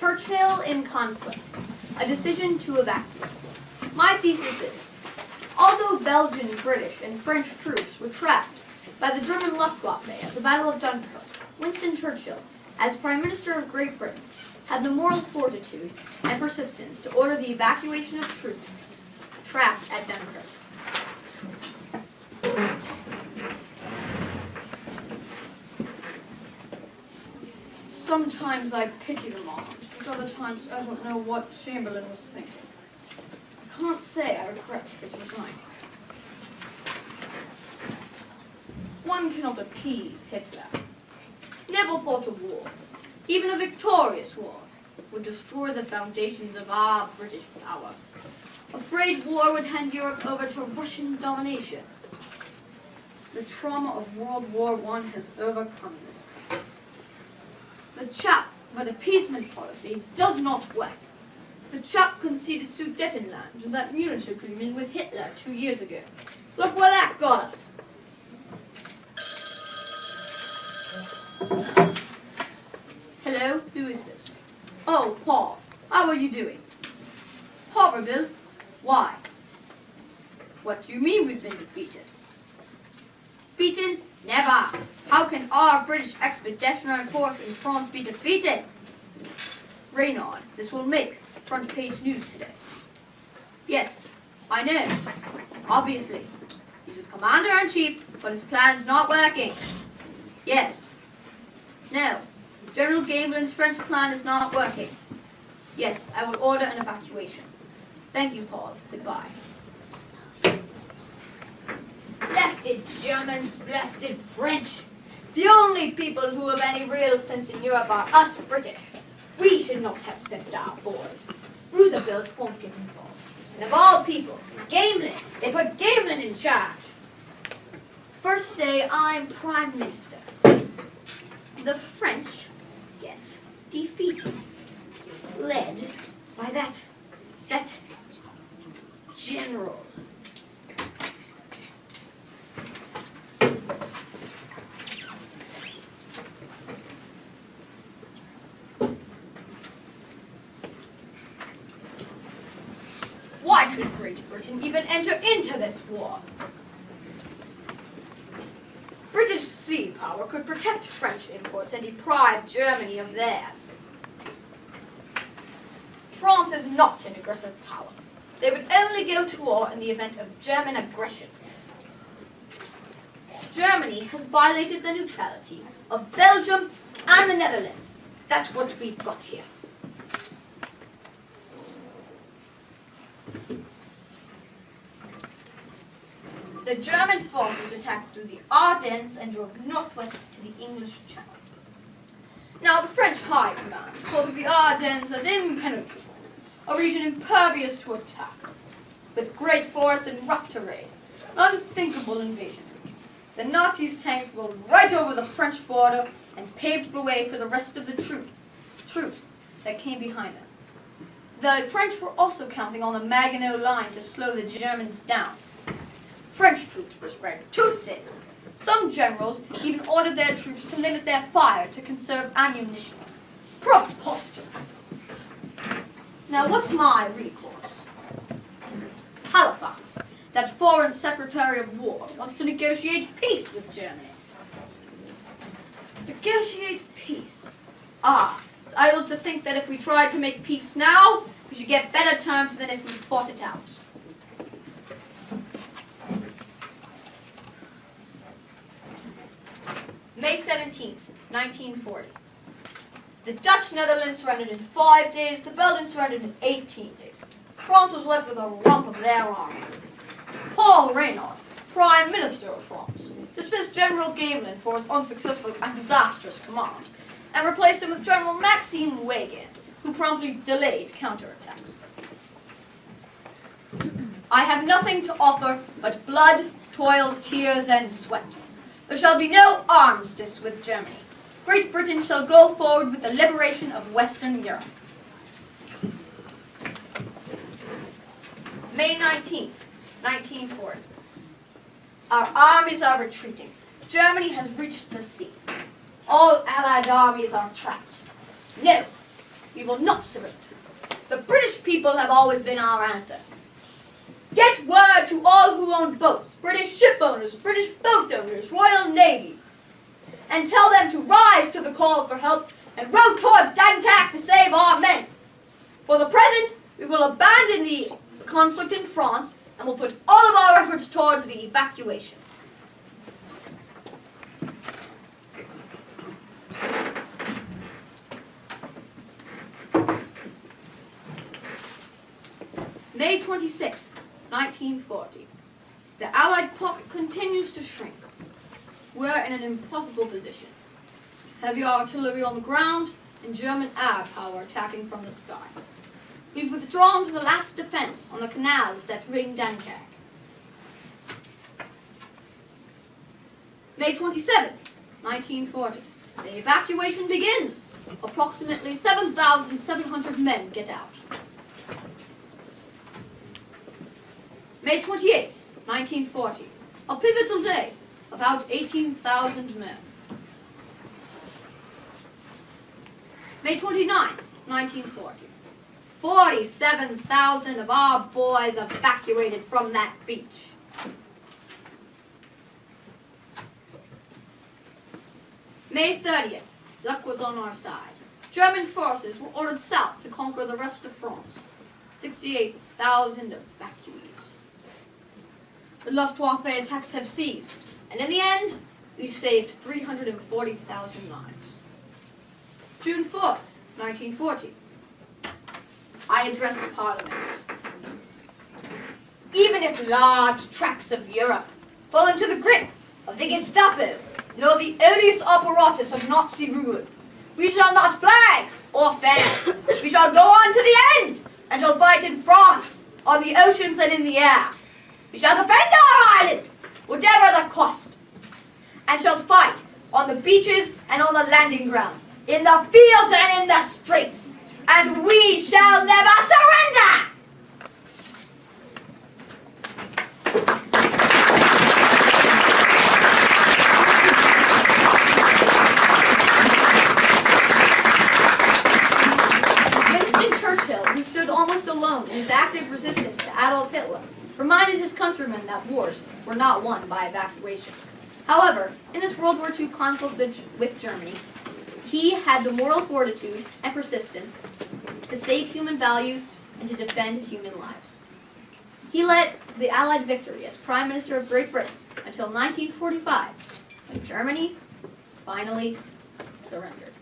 Churchill in conflict. A decision to evacuate. My thesis is, although Belgian, British, and French troops were trapped by the German Luftwaffe at the Battle of Dunkirk, Winston Churchill, as Prime Minister of Great Britain, had the moral fortitude and persistence to order the evacuation of troops trapped at Dunkirk. Sometimes I pity the monarch, but other times I don't know what Chamberlain was thinking. I can't say I regret his resigning. One cannot appease Hitler. Never thought a war, even a victorious war, would destroy the foundations of our British power. Afraid war would hand Europe over to Russian domination. The trauma of World War I has overcome this country. The chap of an appeasement policy does not work. The chap conceded Sudetenland in that Munich agreement with Hitler 2 years ago. Look where that got us. Hello, who is this? Oh, Paul, how are you doing? Horrible? Why? What do you mean we've been defeated? Beaten? Never. How can our British expeditionary force in France be defeated? Reynard, this will make front page news today. Yes, I know. Obviously. He's the commander-in-chief, but his plan's not working. Yes. No. General Gamelin's French plan is not working. Yes, I will order an evacuation. Thank you, Paul. Goodbye. Blasted Germans, blasted French. The only people who have any real sense in Europe are us British. We should not have sent our boys. Roosevelt won't get involved. And of all people, Gamelin. They put Gamelin in charge. First day I'm Prime Minister. The French get defeated. Led by that general. Why should Great Britain even enter into this war? British sea power could protect French imports and deprive Germany of theirs. France is not an aggressive power. They would only go to war in the event of German aggression. Germany has violated the neutrality of Belgium and the Netherlands. That's what we've got here. The German forces attacked through the Ardennes and drove northwest to the English Channel. Now, the French High Command spoke of the Ardennes as impenetrable, a region impervious to attack, with great forests and rough terrain, an unthinkable invasion. The Nazis' tanks rolled right over the French border and paved the way for the rest of the troops that came behind them. The French were also counting on the Maginot Line to slow the Germans down. French troops were spread too thin. Some generals even ordered their troops to limit their fire to conserve ammunition. Preposterous. Now, what's my recourse? Halifax, that Foreign Secretary of War, wants to negotiate peace with Germany. Negotiate peace? Ah, it's idle to think that if we tried to make peace now, we should get better terms than if we fought it out. May 17th, 1940. The Dutch Netherlands surrendered in 5 days, the Belgians surrendered in 18 days. France was left with a rump of their army. Paul Reynard, Prime Minister of France, dismissed General Gamelin for his unsuccessful and disastrous command, and replaced him with General Maxime Weygand, who promptly delayed counterattacks. I have nothing to offer but blood, toil, tears, and sweat. There shall be no armistice with Germany. Great Britain shall go forward with the liberation of Western Europe. May 19th, 1940. Our armies are retreating. Germany has reached the sea. All Allied armies are trapped. No, we will not surrender. The British people have always been our answer. Get word to all who own boats, British ship owners, British boat owners, Royal Navy, and tell them to rise to the call for help and row towards Dunkirk to save our men. For the present, we will abandon the conflict in France and will put all of our efforts towards the evacuation. May 26th, 1940. The Allied pocket continues to shrink. We're in an impossible position. Heavy artillery on the ground and German air power attacking from the sky. We've withdrawn to the last defense on the canals that ring Dunkirk. May 27th, 1940. The evacuation begins. Approximately 7,700 men get out. May 28th, 1940. A pivotal day. About 18,000 men. May 29th, 1940. 47,000 of our boys evacuated from that beach. May 30th. Luck was on our side. German forces were ordered south to conquer the rest of France. 68,000 evacuees. The Luftwaffe attacks have ceased, and in the end, we've saved 340,000 lives. June 4th, 1940. I addressed Parliament. Even if large tracts of Europe fall into the grip of the Gestapo, nor the odious apparatus of Nazi rule, we shall not flag or fan. We shall go on to the end and shall fight in France, on the oceans and in the air. We shall defend our island, whatever the cost, and shall fight on the beaches and on the landing grounds, in the fields and in the streets, and we shall never surrender! Winston Churchill, who stood almost alone in his active resistance to Adolf Hitler, reminded his countrymen that wars were not won by evacuations. However, in this World War II conflict with Germany, he had the moral fortitude and persistence to save human values and to defend human lives. He led the Allied victory as Prime Minister of Great Britain until 1945, when Germany finally surrendered.